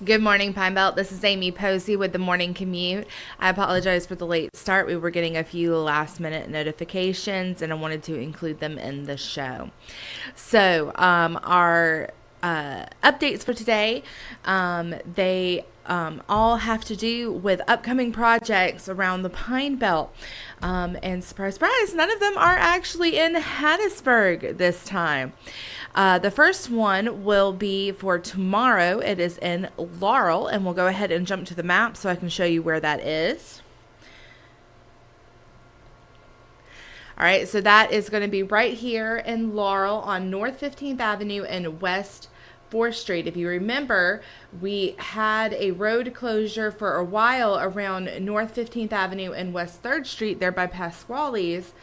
Good morning, Pine Belt. This is Amy Posey with the Morning Commute. I apologize for the late start. We were getting a few last minute notifications and I wanted to include them in the show. Our updates for today, they all have to do with upcoming projects around the Pine Belt. And surprise, surprise, none of them are actually in Hattiesburg this time. The first one will be for tomorrow. It is in Laurel, and we'll go ahead and jump to the map so I can show you where that is. All right, so that is going to be right here in Laurel on North 15th Avenue and West 4th Street. If you remember, we had a road closure for a while around North 15th Avenue and West 3rd Street there by Pasquale's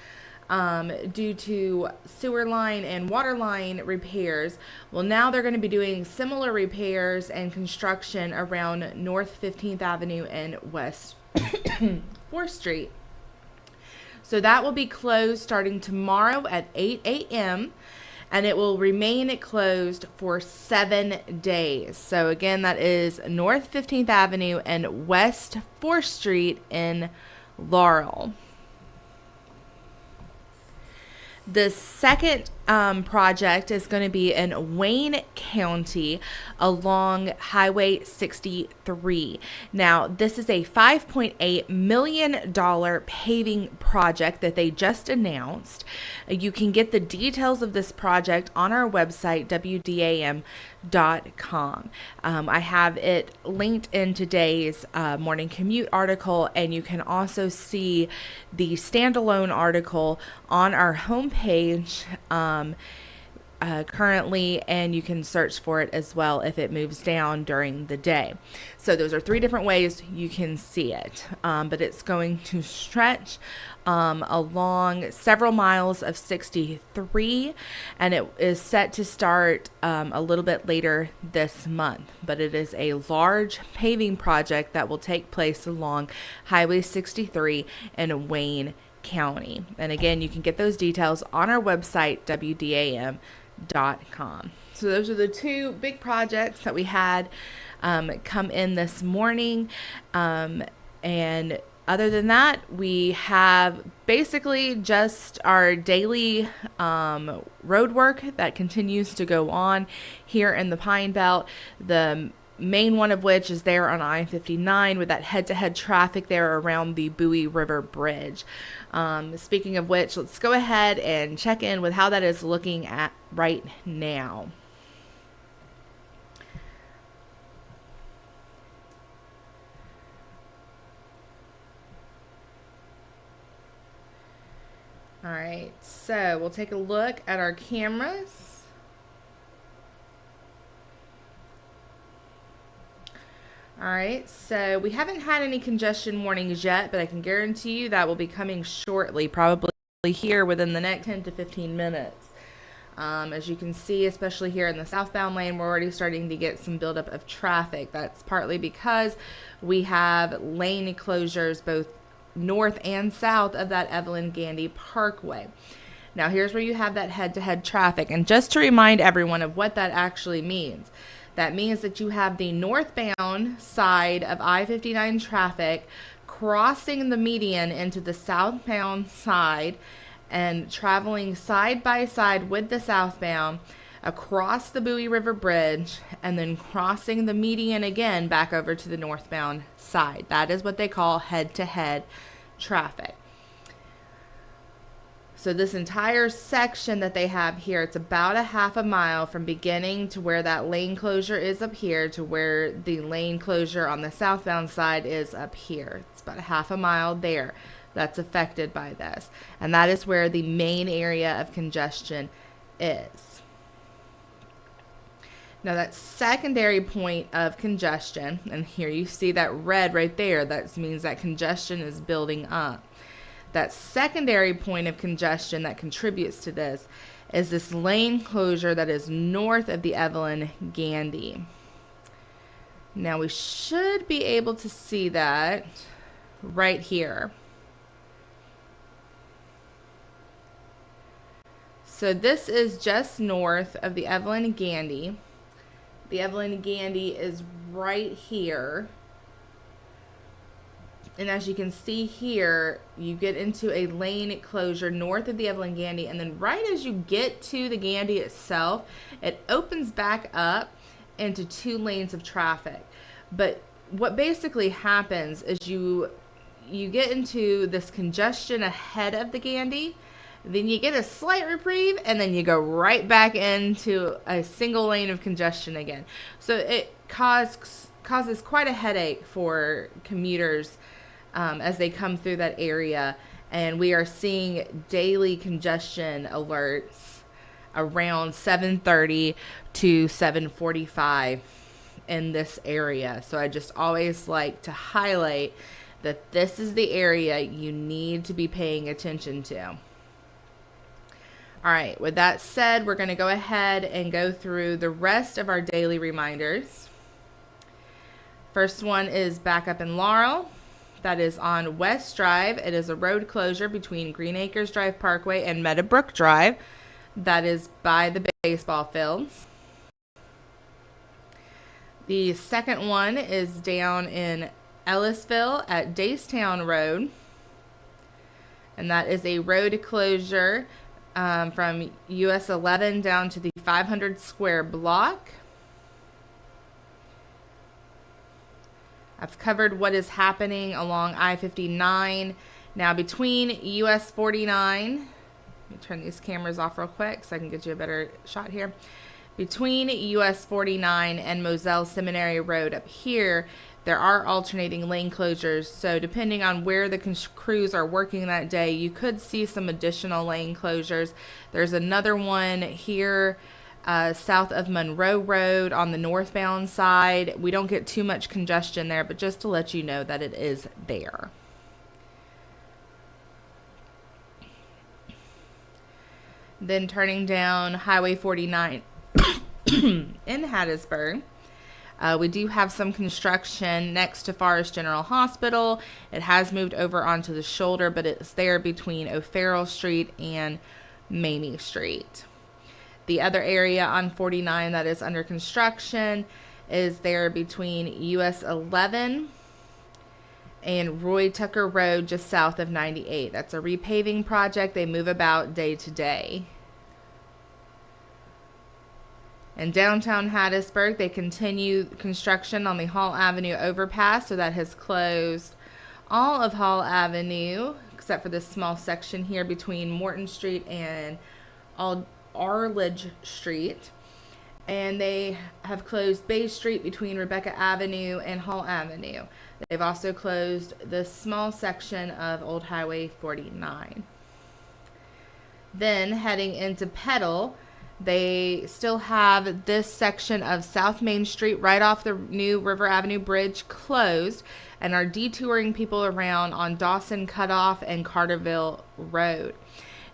due to sewer line and water line repairs. Well, now they're going to be doing similar repairs and construction around North 15th Avenue and West 4th Street. So that will be closed starting tomorrow at 8 a.m. and it will remain closed for 7 days. So again, that is North 15th Avenue and West 4th Street in Laurel. The second project is going to be in Wayne County along Highway 63. Now, this is a $5.8 million paving project that they just announced. You can get the details of this project on our website, WDAM.com. I have it linked in today's morning commute article, and you can also see the standalone article on our homepage currently, and you can search for it as well if it moves down during the day. So those are 3 different ways you can see it, but it's going to stretch along several miles of 63, and it is set to start a little bit later this month. But it is a large paving project that will take place along Highway 63 in Wayne County. And again, you can get those details on our website, WDAM.com. So those are the 2 big projects that we had come in this morning. And other than that, we have basically just our daily road work that continues to go on here in the Pine Belt. The main one of which is there on I-59 with that head-to-head traffic there around the Bowie River Bridge. Speaking of which, let's go ahead and check in with how that is looking at right now. All right, so we'll take a look at our cameras. All right, so we haven't had any congestion warnings yet, but I can guarantee you that will be coming shortly, probably here within the next 10 to 15 minutes. As you can see, especially here in the southbound lane, we're already starting to get some buildup of traffic. That's partly because we have lane closures both north and south of that Evelyn Gandy Parkway. Now, here's where you have that head-to-head traffic. And just to remind everyone of what that actually means, that means that you have the northbound side of I-59 traffic crossing the median into the southbound side and traveling side by side with the southbound across the Bowie River Bridge and then crossing the median again back over to the northbound side. That is what they call head-to-head traffic. So this entire section that they have here, it's about a half a mile from beginning to where that lane closure is up here to where the lane closure on the southbound side is up here. It's about a half a mile there that's affected by this. And that is where the main area of congestion is. Now that secondary point of congestion, and here you see that red right there, that means that congestion is building up. That secondary point of congestion that contributes to this is this lane closure that is north of the Evelyn Gandy. Now we should be able to see that right here. So this is just north of the Evelyn Gandy. The Evelyn Gandy is right here. And as you can see here, you get into a lane closure north of the Evelyn Gandy, and then right as you get to the Gandy itself, it opens back up into 2 lanes of traffic. But what basically happens is you get into this congestion ahead of the Gandy, then you get a slight reprieve, and then you go right back into a single lane of congestion again. So it causes quite a headache for commuters as they come through that area. And we are seeing daily congestion alerts around 7:30 to 7:45 in this area. So I just always like to highlight that this is the area you need to be paying attention to. All right, with that said, we're going to go ahead and go through the rest of our daily reminders. First one is back up in Laurel. That is on West Drive. It is a road closure between Green Acres Drive Parkway and Meadowbrook Drive. That is by the baseball fields. The second one is down in Ellisville at Daystown Road. And that is a road closure from US 11 down to the 500 square block. I've covered what is happening along I-59. Now between US 49, let me turn these cameras off real quick so I can get you a better shot here. Between US 49 and Moselle Seminary Road up here, there are alternating lane closures. So depending on where the crews are working that day, you could see some additional lane closures. There's another one here south of Monroe Road on the northbound side. We don't get too much congestion there, but just to let you know that it is there. Then turning down Highway 49 in Hattiesburg. We do have some construction next to Forest General Hospital. It has moved over onto the shoulder, but it's there between O'Farrell Street and Mamie Street. The other area on 49 that is under construction is there between US 11 and Roy Tucker Road just south of 98. That's a repaving project. They move about day to day. In downtown Hattiesburg, they continue construction on the Hall Avenue overpass, so that has closed all of Hall Avenue except for this small section here between Morton Street and Arledge Street. And they have closed Bay Street between Rebecca Avenue and Hall Avenue. They've also closed this small section of Old Highway 49. Then heading into Petal, they still have this section of South Main Street right off the new River Avenue Bridge closed and are detouring people around on Dawson Cutoff and Carterville Road.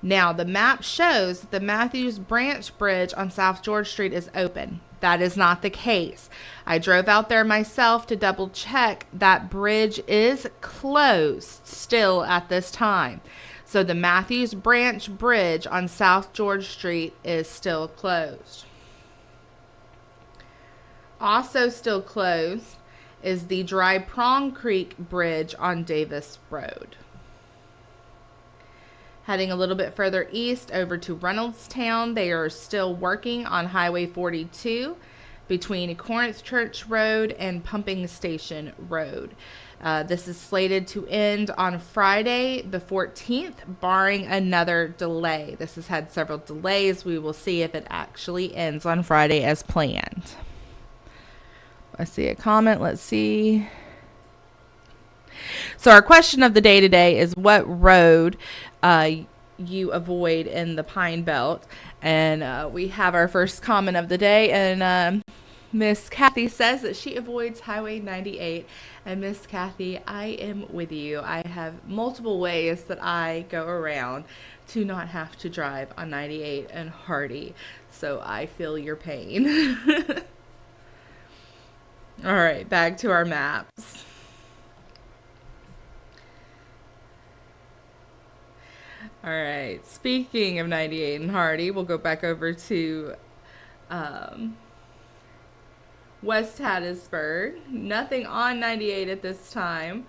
Now, the map shows that the Matthews Branch Bridge on South George Street is open. That is not the case. I drove out there myself to double check. That bridge is closed still at this time. So the Matthews Branch Bridge on South George Street is still closed. Also still closed is the Dry Prong Creek Bridge on Davis Road. Heading a little bit further east over to Reynoldstown, they are still working on Highway 42 between Corinth Church Road and Pumping Station Road. This is slated to end on Friday the 14th, barring another delay. This has had several delays. We will see if it actually ends on Friday as planned. I see a comment. Let's see. So our question of the day today is what road you avoid in the Pine Belt. And we have our first comment of the day. And Miss Kathy says that she avoids Highway 98. And Miss Kathy, I am with you. I have multiple ways that I go around to not have to drive on 98 and Hardy. So I feel your pain. All right, back to our maps. All right, speaking of 98 and Hardy, we'll go back over to West Hattiesburg. Nothing on 98 at this time.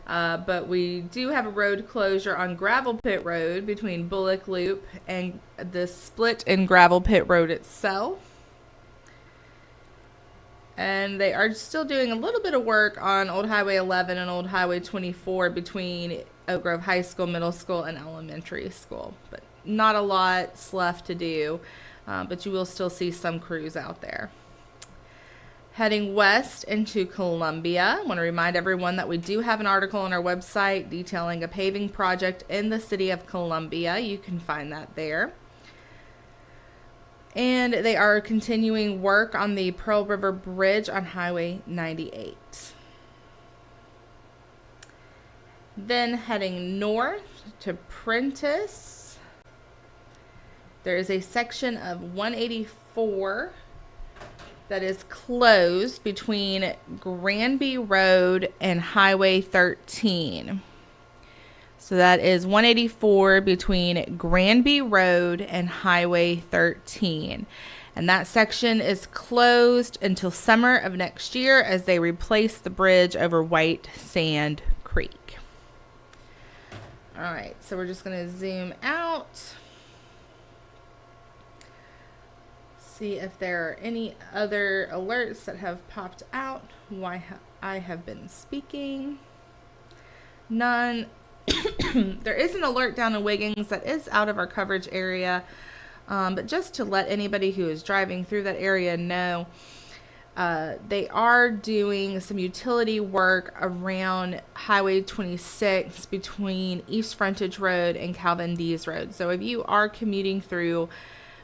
But we do have a road closure on Gravel Pit Road between Bullock Loop and the split in Gravel Pit Road itself. And they are still doing a little bit of work on Old Highway 11 and Old Highway 24 between Oak Grove High School, Middle School, and Elementary School. But not a lot's left to do, but you will still see some crews out there. Heading west into Columbia, I want to remind everyone that we do have an article on our website detailing a paving project in the city of Columbia. You can find that there. And they are continuing work on the Pearl River Bridge on Highway 98. Then heading north to Prentice, there is a section of 184 that is closed between Granby Road and Highway 13. So that is 184 between Granby Road and Highway 13. And that section is closed until summer of next year as they replace the bridge over White Sand Creek. All right, so we're just going to zoom out. See if there are any other alerts that have popped out while I have been speaking. None. There is an alert down in Wiggins that is out of our coverage area, but just to let anybody who is driving through that area know, they are doing some utility work around Highway 26 between East Frontage Road and Calvin Dees Road. So if you are commuting through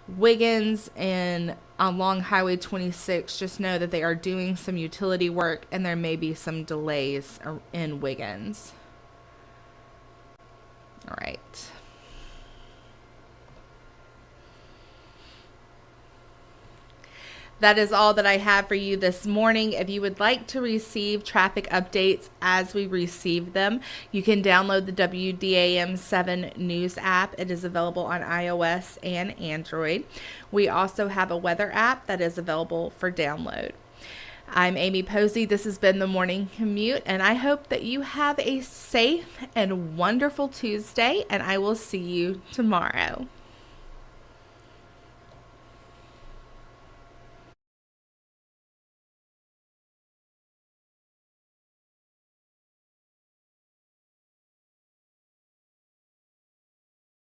Wiggins and along Highway 26, just know that they are doing some utility work and there may be some delays in Wiggins. All right. That is all that I have for you this morning. If you would like to receive traffic updates as we receive them, you can download the WDAM 7 News app. It is available on iOS and Android. We also have a weather app that is available for download. I'm Amy Posey. This has been the Morning Commute, and I hope that you have a safe and wonderful Tuesday, and I will see you tomorrow.